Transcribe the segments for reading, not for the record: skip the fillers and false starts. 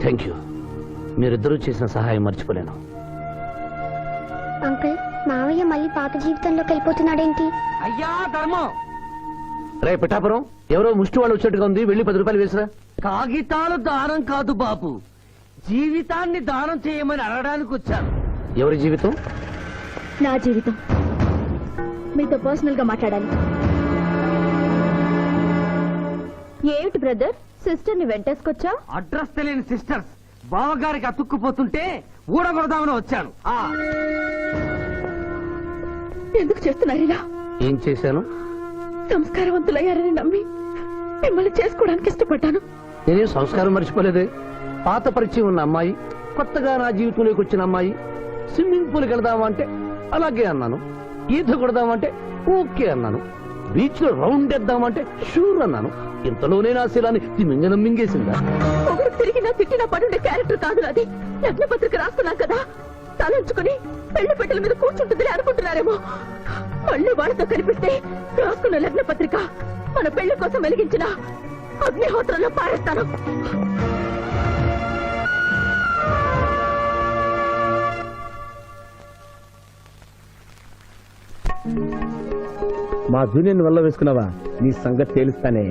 Thank you. మీరిద్దరూ చేసిన సహాయం మర్చిపోలేను. అంకుల్, మావయ్య మళ్ళీ పాత జీవితంలోకి వెళ్ళిపోతున్నాడేంటి? అయ్యా ధర్మం. రే పిఠాపురం, ఎవరో ముష్టి వాళ్ళు వచ్చేట్టుగా ఉంది, వెళ్ళి 10 రూపాయలు వేసిరా. కాగితాలు దానం కాదు బాబు, జీవితాన్ని దానం చేయమని అడగడానికి వచ్చాను. ఎవరి జీవితం? నా జీవితం. మీతో పర్సనల్ గా మాట్లాడాలి. ఏమిటి బ్రదర్, సిస్టర్ ని వెంటేసుకొచ్చా? అడ్రస్ తెలియని సిస్టర్స్ బావగారికి అతుక్కుపోతుంటే ఊడగొడదామని వచ్చాను. ఎందుకు చేస్తున్నారు ఇలా? ఏం చేశాను? సంస్కారవంతులయ్యారని నమ్మి మిమ్మల్ని చేసుకోవడానికి ఇష్టపడ్డాను. నేనేం సంస్కారం మర్చిపోలేదే. పాత పరిచయం ఉన్న అమ్మాయి, కొత్తగా నా జీవితంలోకి వచ్చిన అమ్మాయి. స్విమ్మింగ్ పూల్కి వెళదామంటే అలాగే అన్నాను. ఈత కొడదామంటే ఓకే అన్నాను. బీచ్ లో రౌండ్ వేద్దామంటే షూర్ అన్నాను. ఇంతలోనే నా శీలాన్ని తిమింగనం మింగేసిందా? ఒకరు తిరిగినా తిట్టినా పడుండే క్యారెక్టర్ కాదు అది. లగ్న పత్రిక రాస్తున్నాం కదా, తలంచుకుని పెళ్లి పెట్టెల మీద కూర్చుంటుంది అనుకుంటున్నారేమో. మళ్ళీ వాళ్ళతో కనిపిస్తే రాసుకున్న లగ్న పత్రిక మన పెళ్లి కోసం వెలిగించిన అగ్నిహోత్రంలో పారేస్తాను. మా జూనియర్ వల్ల వేసుకున్నావా? నీ సంగతి తేలుస్తానే.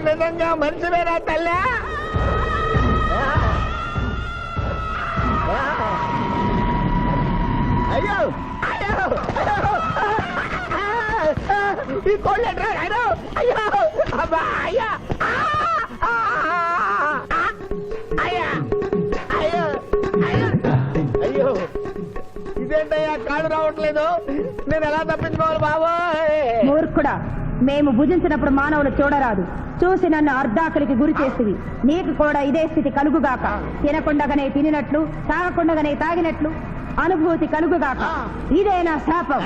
నిజంగా మంచివేనా తల్లి? అయ్యో అయ్యో ఈ కోళ్ళు అయ్యో అయ్యో అబ్బా అయ్యా అయ్యా అయ్యో అయ్యో ఇదేంటయ్యా, కాళ్ళు రావట్లేదు. నేను ఎలా తప్పించుకోవాలి బాబోయ్? మూర్ఖుడా, మేము భుజించినప్పుడు మానవులు చూడరాదు, చూసి నన్ను అర్ధాకలికి గురి చేస్తుంది. నీకు కూడా ఇదే స్థితి కలుగుగాక. తినకుండగానే తినినట్లు, తాగకుండగానే తాగినట్లు అనుభూతి కలుగుగాక. ఇదే నా శాపం.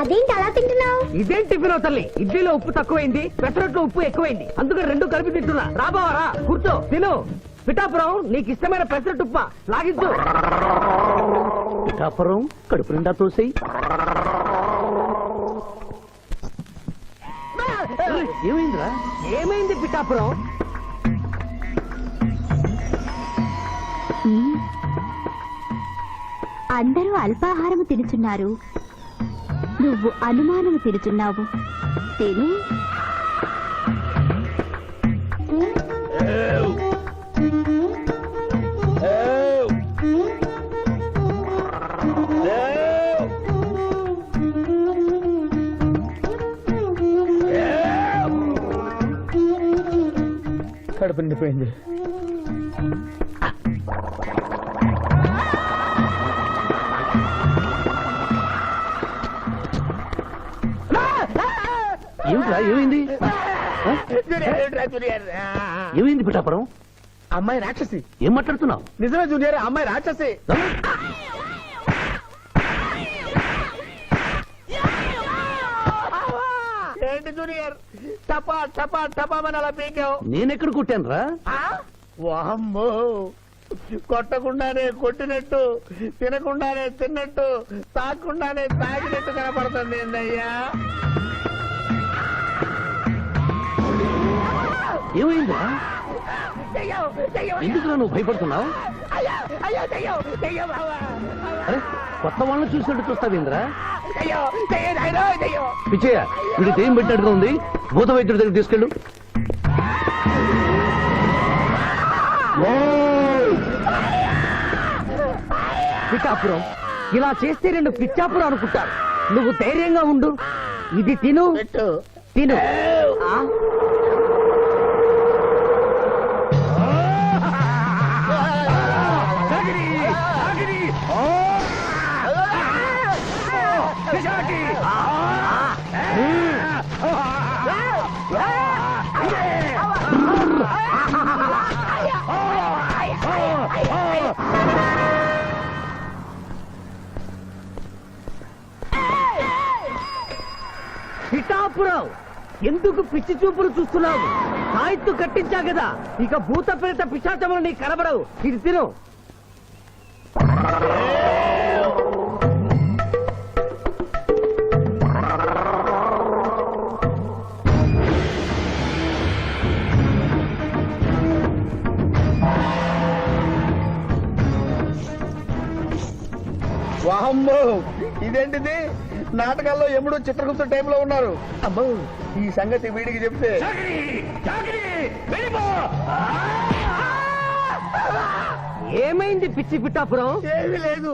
అదేంటి అలా తింటున్నావు? ఇదేం టిఫిన్ తల్లి? ఇడ్లీలో ఉప్పు తక్కువైంది, పెసరట్లో ఉప్పు ఎక్కువైంది, అందుకని 2 కలిపి తింటున్నా. రాబావరా, కూర్చో, తిను. పిఠాపురం, నీకు ఇష్టమైన పెసరట్టుప్ప లాగించు. పిఠాపురం, కడుపు నిండా తోసేయి. ఏమైందిరా? ఏమైంది పిఠాపురం? అందరూ అల్పాహారము తినుచున్నారు, నువ్వు అనుమానము తినుచున్నావు. తిను. కడుపు నిండిపోయింది. ఏమిట్రా, ఏమైంది? ఏమైంది పిఠాపురం? అమ్మాయి రాక్షసి. ఏం మాట్లాడుతున్నావు? నిజమే జూనియర్, అమ్మాయి రాక్షసి. ఏంటి జూనియర్, టపా టపా టపామని అలా పీకావు? నేనెక్కడ కొట్టాను రా? వామ్మో, కొట్టకుండానే కొట్టినట్టు, తినకుండానే తిన్నట్టు, తాగకుండానే తాగినట్టు కనపడుతుంది ఏందయ్యా? ఏమైందా? ఎందుకు నువ్వు భయపడుతున్నావు? అరే, కొత్త వాళ్ళని చూసినట్టు చూస్తావేంద్రా? పిచ్చయ్య, వీడి దెయ్యం పెట్టినట్టుగా ఉంది. భూత వైద్యుడి దగ్గర తీసుకెళ్ళు. పిఠాపురం ఇలా చేస్తే రెండు పిచ్చాపురం అనుకుంటారు. నువ్వు ధైర్యంగా ఉండు. ఇది తిను, తిను. ఆ? పిఠాపురం ఎందుకు పిచ్చి చూపులు చూస్తున్నావు? సాయిత్తు కట్టించా కదా, ఇక భూత ప్రేత పిశాచములు నీకు కనబడవు. ఇది తిను. వాహమ్మో, ఇదేంటిది? నాటకాల్లో ఎముడు చిత్రగుప్త టైప్ లో ఉన్నారు. అమ్మో, ఈ సంగతి వీడికి చెప్తే ఏమైంది పిచ్చి పిఠాపురం? ఏమీ లేదు.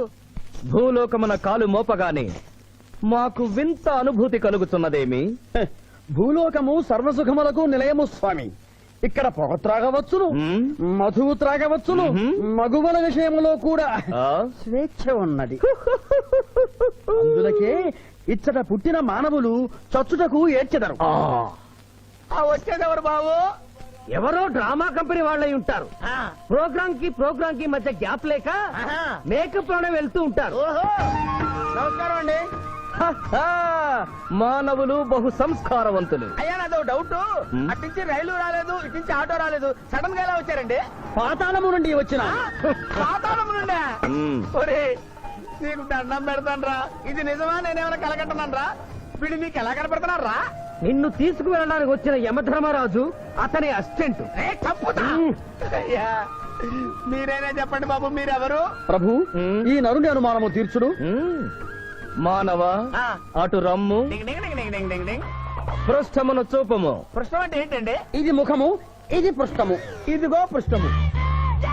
భూలోకమున కాలు మోపగానే మాకు వింత అనుభూతి కలుగుతున్నదేమి? భూలోకము సర్వసుఖములకు నిలయము స్వామి. ఇక్కడ పొగ త్రాగవచ్చును, మ్మ్. మధువు త్రాగవచ్చును, మగువల విషయములో కూడా ఆ? స్వేచ్ఛ ఉన్నది. అందులకే ఇచ్చట పుట్టిన మానవులు చచ్చుటకు ఏడ్చెదరు. వచ్చేదెవరు బాబు? ఎవరో డ్రామా కంపెనీ వాళ్ళై ఉంటారు. ప్రోగ్రామ్ కి మధ్య గ్యాప్ లేక మేకప్ లోనే వెళ్తూ ఉంటారు. నమస్కారం అండి. మానవులు బహు సంస్కారవంతులు. అయ్యా, నాదో డౌట్. అట్నుంచి రైలు రాలేదు, ఇట్నుంచి ఆటో రాలేదు, సడన్ గా ఎలా వచ్చారండి? పాతాళము నుండి వచ్చిన. పాతాళము నుండి? మ్మ్. ఒరే, నీకు దండం పెడతానరా. ఇది నిజమా? నేనేమైనా కలగట్టనరా? వీడు నీకు ఎలా కనపడుతున్నారా? నిన్ను తీసుకువెళ్ళడానికి వచ్చిన యమధర్మరాజు అతని అసిస్టెంట్. అయ్యా, మీరైనా చెప్పండి బాబు, మీరెవరు? ప్రభు, ఈ నరుని అనుమానము తీర్చుడు. మానవ అటు రమ్ము, పృష్ఠమును చూపము. పృష్ఠం అంటే ఏంటండి? ఇది ముఖము, ఇది పృష్ఠము, ఇదిగో పృష్ఠము.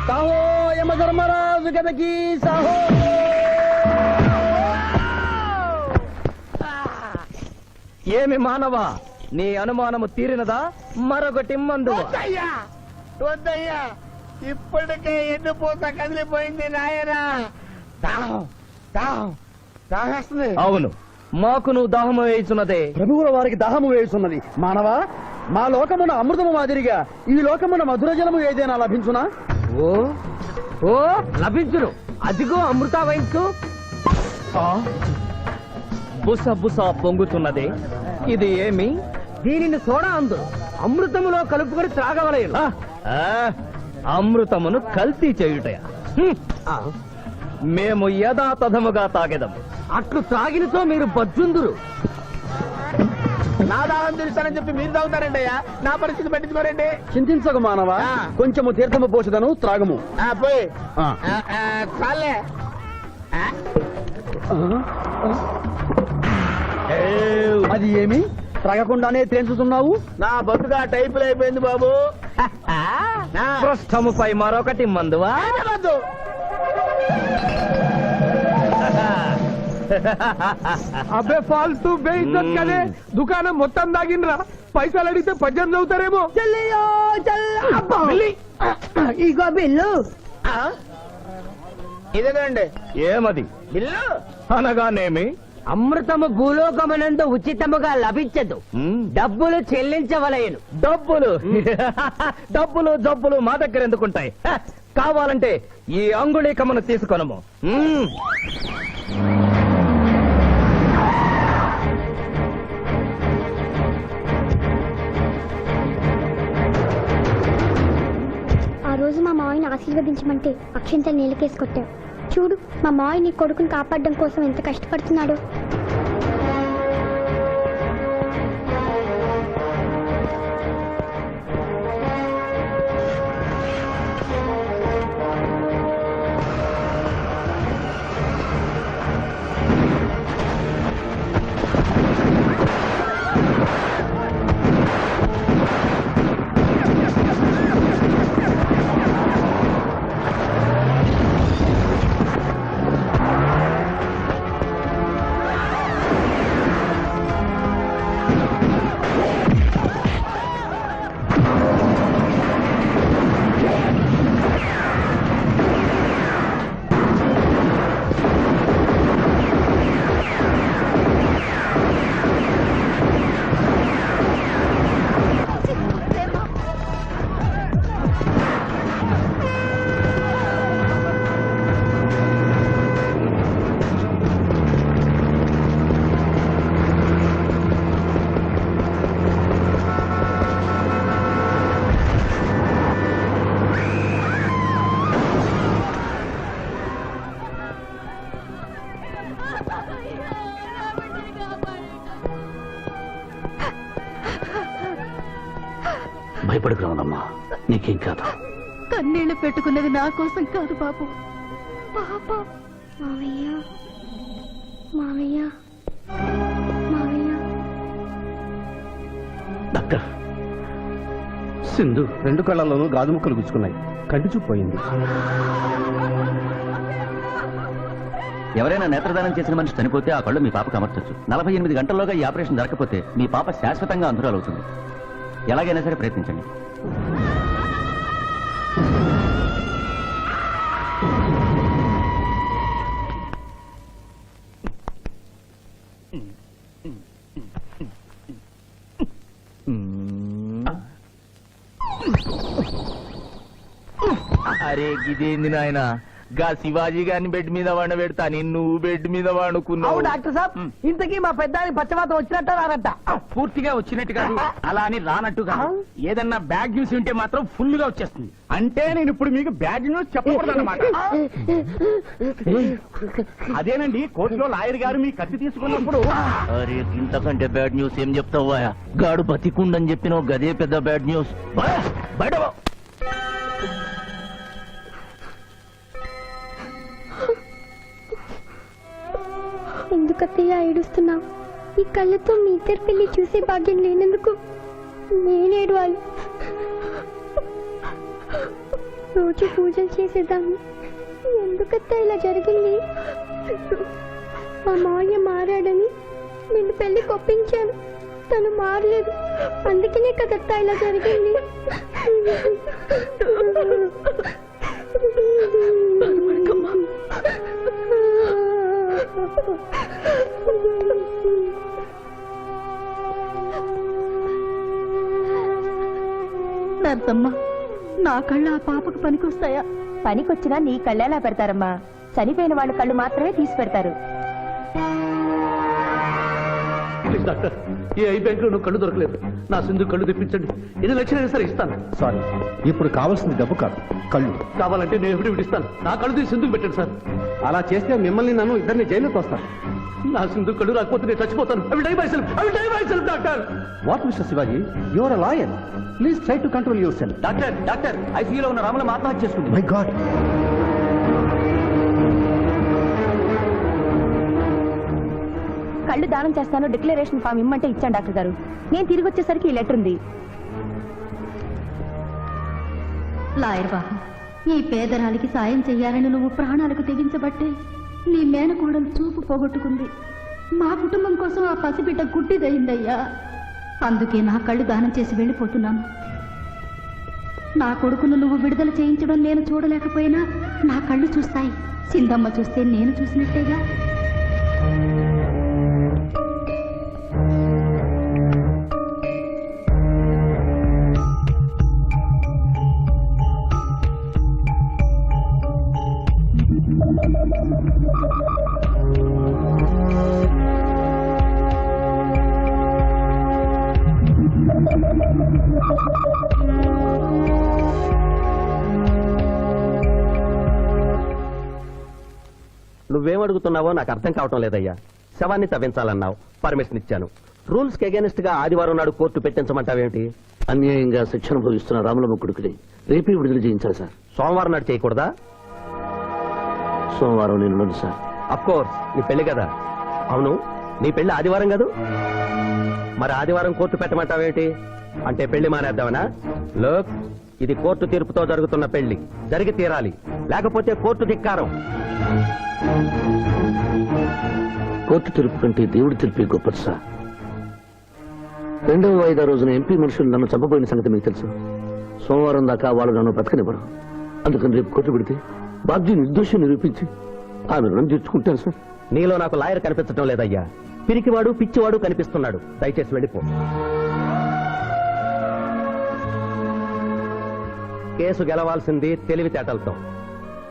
సాహో యమధర్మరాజు గదకి సాహో. ఏమి మానవ, నీ అనుమానము తీరినదా? మరొకటి మందు. వద్దయ్యా, వద్దయ్యా, ఇప్పటికే ఎండిపోత కదిలిపోయింది నాయనా. దాహం, దాహం, దాహేస్తుంది. అవును, మాకును దాహము వేయుచున్నదే. ప్రభువుల వారికి దాహము వేస్తున్నది. మానవ, మా లోకమున అమృతము మాదిరిగా ఈ లోకమున మధుర జలము ఏదైనా లభించునా? ఓ ఓ లభించును. అదిగో అమృత వైన్స్. బుస బుస పొంగుతున్నదే, ఇది ఏమి? దీనిని సోడా అందు అమృతములో కలుపుకొని త్రాగవలేను. ఆ, అమృతమును కల్తీ చేయుటయా? మేము యథాతథముగా తాగెదము. అట్లు త్రాగినతో మీరు బజ్జుందురు. నా దాహం తీరుస్తానని చెప్పి మీరు తాగుతారండి అయ్యా. నా పరిస్థితి పట్టించుకోరండి. చింతించకు మానవ, కొంచెము తీర్థము పోషదను, త్రాగము. పోయి చాలే. అది ఏమి? త్రాగకుండానే తేల్చుతున్నావు? నా బతుగా టైపులు అయిపోయింది బాబు. పృష్ఠముపై మరొకటి మందువా? అబ్బే ఫాల్తూ బేయిజ్జత్ కదే. దుకాణం మొత్తం దాగినరా. పైసలు అడిగితే పద్యం చదువుతారేమో. ఇగో బిల్లు. ఇదేనండి ఏమది? బిల్లు. అనగానేమి? అమృతము భూలోకమునందు ఉచితముగా లభించదు, డబ్బులు చెల్లించవలయను. డబ్బులు డబ్బులు జబ్బులు మా దగ్గర ఎందుకుంటాయి? కావాలంటే ఈ అంగుళీకమును తీసుకొనము. ఆ రోజు మా మావయ్యని ఆశీర్వదించమంటే అక్షింతలు నీళ్ళకేసి కొట్టావు. చూడు, మా మావయ్య నీ కొడుకుని కాపాడడం కోసం ఎంత కష్టపడుతున్నాడు. భయపడుకురావునమ్మా, నీకేం కాదు. కన్నీళ్లు పెట్టుకున్నది నా కోసం కాదు బాబు, పాప. మావయ్య మావయ్య మావయ్య. డాక్టర్, సింధు 2 కళ్ళల్లోనూ గాజు ముక్కలు గుచ్చుకున్నాయి, కంటి చూపు పోయింది. ఎవరైనా నేత్రదానం చేసిన మనిషి చనిపోతే ఆ కళ్ళు మీ పాపకు అమర్చొచ్చు. 48 గంటల్లోగా ఈ ఆపరేషన్ జరగకపోతే మీ పాప శాశ్వతంగా అంధురాలవుతుంది. ఎలాగైనా సరే ప్రయత్నించండి. అరే గిదేంది నాయన, గా శివాజీ గారిని బెడ్ మీద వండబెడతా, నువ్వు బెడ్ మీద వండుకున్నావు. డాక్టర్ సాబ్, ఇంతకీ మా పెద్దానికి పచ్చవాతం వచ్చినట్ట రానట్ట? పూర్తిగా వచ్చినట్టు కాదు, అలా అని రానట్టు కాదు. ఏదన్నా బ్యాడ్ న్యూస్ ఉంటే మాత్రం ఫుల్ గా వచ్చేస్తుంది. అంటే నేను ఇప్పుడు మీకు బ్యాడ్ న్యూస్ చెప్పకూడదు అన్నమాట. అదేనండి, కోర్టులో లాయర్ గారు మీ కత్తి తీసుకున్నప్పుడు అరే ఇంతకంటే బ్యాడ్ న్యూస్ ఏం చెప్తావా? గాడు బతికుండని చెప్పినావు, గదే పెద్ద బ్యాడ్ న్యూస్. బయట పో. ఎందుకత్తయ్య ఏడుస్తున్నావు? ఈ కళ్ళతో మీ ఇద్దరు పెళ్లి చూసే భాగ్యం లేనందుకు నేనేడవాలి. రోజు పూజలు చేసేదాన్ని, ఎందుకత్తా ఇలా జరిగింది? మా మావయ్య మారాడని నిన్ను పెళ్లి కొప్పించాను, తను మారలేదు, అందుకనే కదత్తా ఇలా జరిగింది. నర్సమ్మ, నా కళ్ళు ఆ పాపకు పనికొస్తాయా? పనికొచ్చినా నీ కళ్ళెలా పెడతారమ్మా? చనిపోయిన వాళ్ళ కళ్ళు మాత్రమే తీసి పెడతారు. ప్లీజ్ డాక్టర్, ఈ ఐ బ్యాంక్ లో కళ్ళు దొరకలేదు, నా సింధు కళ్ళు తెప్పించండి. 8 లక్షలైనా సరే ఇస్తాను. సారీ, ఇప్పుడు కావాల్సింది డబ్బు కాదు, కళ్ళు. కావాలంటే నేను ఎప్పుడు ఇస్తాను. నా కళ్ళు తీసి సింధుకు పెట్టండి సార్. అలా చేస్తే మిమ్మల్ని నన్ను ఇద్దరిని జైలుకి వస్తాను. నా సింధు కళ్ళు రాకపోతే నేను చచ్చిపోతాను. I will die myself, doctor. What mister Shivaji, your a lawyer, please try to control your self. Doctor ఐసీయూలో ఉన్న రాముల ఆత్మహత్య చేసుకుంది. My God. కళ్ళు దానం చేస్తాను డిక్లరేషన్ ఫామ్ ఇమ్మంటే ఇచ్చాను డాక్టర్ గారు. నేను తిరిగి వచ్చేసరికి ఈ లెటర్ ఉంది. లాయర్ బాబు, ఈ పేదరాలికి సాయం చెయ్యాలని నువ్వు ప్రాణాలకు తెగించబట్టే నీ మేనకోడలు చూపు పోగొట్టుకుంది. మా కుటుంబం కోసం ఆ పసిబిడ్డ గుడ్డిదయిందయ్యా. అందుకే నా కళ్ళు దానం చేసి వెళ్ళిపోతున్నాను. నా కొడుకును నువ్వు విడుదల చేయించడం నేను చూడలేకపోయినా నా కళ్ళు చూస్తాయి. సిందమ్మ చూస్తే నేను చూసినట్టేగా. నువ్వేం అడుగుతున్నావో నాకు అర్థం కావటం లేదయ్యా. శవాన్ని తవ్వించాలన్నావు, పర్మిషన్ ఇచ్చాను. రూల్స్ కి అగేనిస్ట్ గా ఆదివారం నాడు కోర్టు పెట్టించమంటావేంటి? అన్యాయంగా శిక్ష అనుభవిస్తున్న రాములమ్మ కొడుకుని రేపే విడుదల చేయించాలి సార్. సోమవారం నాడు చేయకూడదా? సోమవారం నేను ఉండను సార్. అఫ్ కోర్స్, నీ పెళ్లి కదా. అవును, నీ పెళ్లి ఆదివారం కాదు, మరి ఆదివారం కోర్టు పెట్టమంటావేంటి? అంటే పెళ్లి మానేద్దామనా? లోక్, ఇది కోర్టు తీర్పుతో జరుగుతున్న పెళ్లి, జరిగి తీరాలి, లేకపోతే కోర్టు ధిక్కారం. కోర్టు తీర్పు కంటే దేవుడి తీర్పే గొప్పది సార్. 2వ వాయిదా రోజున ఎంపీ మనుషులు నన్ను చంపబోయిన సంగతి మీకు తెలుసు. సోమవారం దాకా వాళ్ళు నన్ను బ్రతకనివ్వరు. అందుకని రేపు కోర్టు పెడితే బాబ్జీ నిర్దోషం నిరూపించి ఆమె రుణం తీర్చుకుంటాను సార్. నీలో నాకు లాయర్ కనిపించడం లేదయ్యా. పిరికివాడు పిచ్చివాడు కనిపిస్తున్నాడు. దయచేసి వెళ్ళిపో. కేసు గెలవాల్సింది తెలివితేటలతో,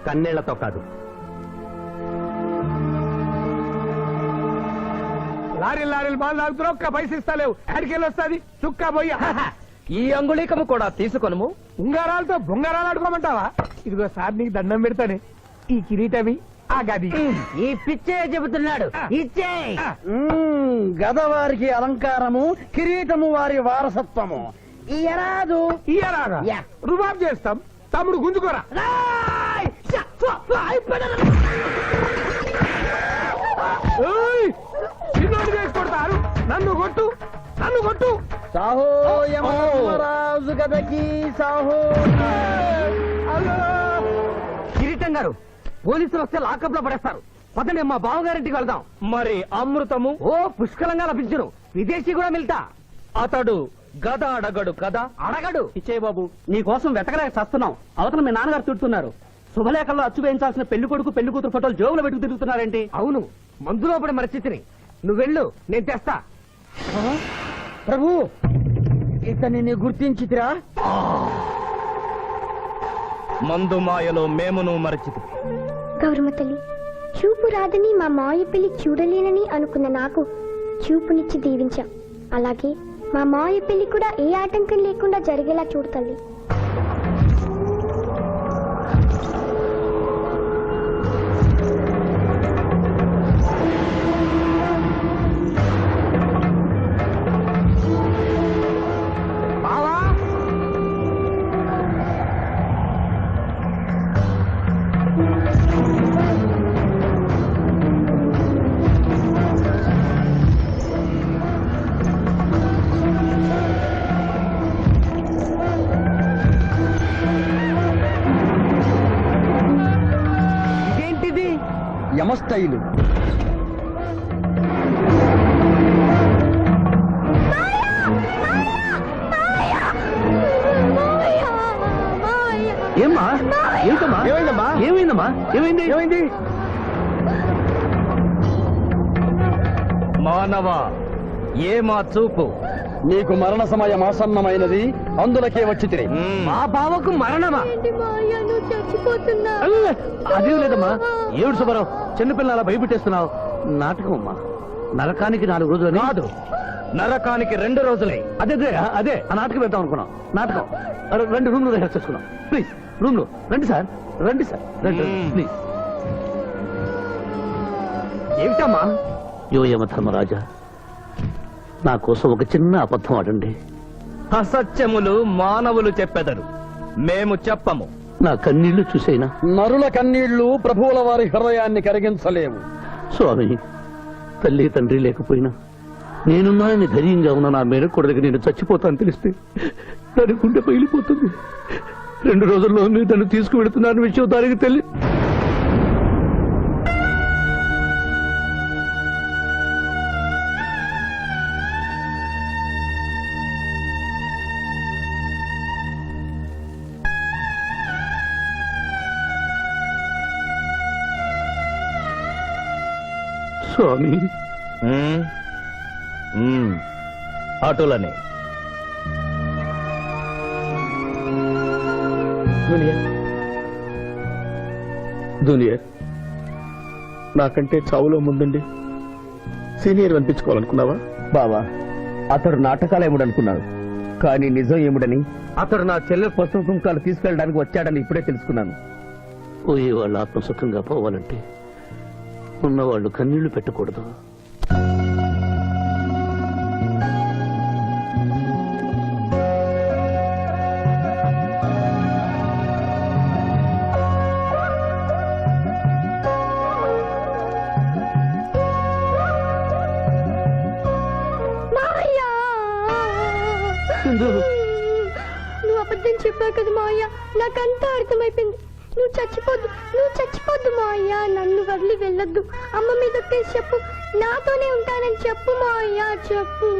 కన్నీళ్లతో కాదు. లారీలు బాగా తాగుతున్నావు, ఒక్క పైసలు ఇస్తలేవు. ఎక్కడికెళ్ళి వస్తుంది చుక్కా పోయి. ఈ అంగుళీకము కూడా తీసుకొనుము. ఉంగారాలతో బొంగారాలు ఆడుకోమంటావా? ఇదిగో సార్, నీకు దండం పెడతానే. ఈ కిరీటమి, ఆ గది. ఈ పిచ్చే చెబుతున్నాడు, ఇచ్చే. గదవారికి అలంకారము, కిరీటము వారి వారసత్వము. ఇయ్యరాదు. ఇయ్యరాగా యా. రుబాబ్ చేస్తాం. తమ్ముడు గుంజుకోరా. ఏయ్! చిన్నోడు వేసి కొడతారు. నన్ను కొట్టు, నన్ను కొట్టు. సాహో యమరాజు గదకి సాహో. కిరీటం గారు పోలీసులు వస్తే లాకప్ లో పడేస్తారు. పదండి మా బావగారింటికి వెళ్దాం. మరి అమృతము ఓ పుష్కలంగా లభించును. విదేశీ కూడా మిల్తా. అతడు గద అడగడు కదా. అడగడు. ఇచ్చే బాబు నీ కోసం వెతకలేక చస్తున్నాం. అవతల మీ నాన్నగారు తిడుతున్నారు. శుభలేఖల్లో అచ్చు వేయించాల్సిన పెళ్లి కొడుకు పెళ్లి కూతురు ఫోటోలు జోబులో పెట్టుకు తిరుగుతున్నారేంటి? అవును, మందులో పడి మరచితిని. నువ్వు వెళ్ళు, నేను తెస్తా. ప్రభు ఇతన్ని నీ గుర్తించితిరా? మందు మాయలో మేమును మరచితి. గౌరమ్మ తల్లి, చూపు రాదని మా మాయ పెళ్లి చూడలేనని అనుకున్న నాకు చూపునిచ్చి దీవించాం. అలాగే మా మాయ పెళ్లి కూడా ఏ ఆటంకం లేకుండా జరిగేలా చూడు తల్లి. బావా, ఇదేంటిది? యమస్థైలు. ఏమ్మా? ఏంటమ్మా? ఏమైందమ్మా? ఏమైందమ్మా? ఏమైంది? ఏమైంది? మానవ ఏ మా చూపు. నీకు మరణ సమయం ఆసన్నమైనది, అందులకే వచ్చి తిరిగి. మా బావకు మరణమా? అదేం లేదమ్మా. ఏడు సుబ్బారావు, చిన్నపిల్లల భయపెట్టేస్తున్నావు. నాటకం అమ్మా. నరకానికి 4 రోజులు కాదు, నరకానికి 2 రోజులే. అదే అదే అదే ఆ నాటకం వేద్దాం అనుకున్నాం. నాటకం 2 రూమ్లు రిహార్స్ చేసుకున్నాం. ప్లీజ్ రూమ్ లో రండి సార్, రండి సార్, రండి ప్లీజ్. ఏమిటమ్మా? యో యమ ధర్మరాజా, నా కోసం ఒక చిన్న అబద్ధం ఆడండి. అసత్యములు మానవులు చెప్పెదరు, మేము చెప్పము. నా కన్నీళ్లు చూసేనా? నరుల కన్నీళ్లు ప్రభువుల వారి హృదయాన్ని కరిగించలేవు. స్వామి, తల్లి తండ్రి లేకపోయినా నేనున్నానని ధైర్యంగా ఉన్న నా మేనకోడలికి నేను చచ్చిపోతాను తెలిస్తే దాని గుండె పగిలిపోతుంది. 2 రోజుల్లో మీరు నన్ను తీసుకువెడుతున్నారని విషయం దానికి తెలియదు. స్వామి, అటులనే జూనియర్, నాకంటే చావులో ముందుండి సీనియర్ అనిపించుకోవాలనుకున్నావా? బావా, అతడు నాటకాలు ఏముడనుకున్నాడు, కానీ నిజం ఏముడని, అతడు నా చెల్లె పసుపు కుంకాలు తీసుకెళ్ళడానికి వచ్చాడని ఇప్పుడే తెలుసుకున్నాను. పోయే వాళ్ళు ఆత్మసుఖంగా పోవాలంటే ఉన్నవాళ్ళు కన్నీళ్లు పెట్టకూడదు. నువ్వు అబద్ధం చెప్పావు కదా మావయ్య, నాకంతా అర్థమైపోయింది. నువ్వు చచ్చిపోద్దు మావయ్య. నన్ను వదిలి వెళ్ళొద్దు. అమ్మ మీద ఒట్టేసి చెప్పు, నాతోనే ఉంటానని చెప్పు మావయ్య, చెప్పు.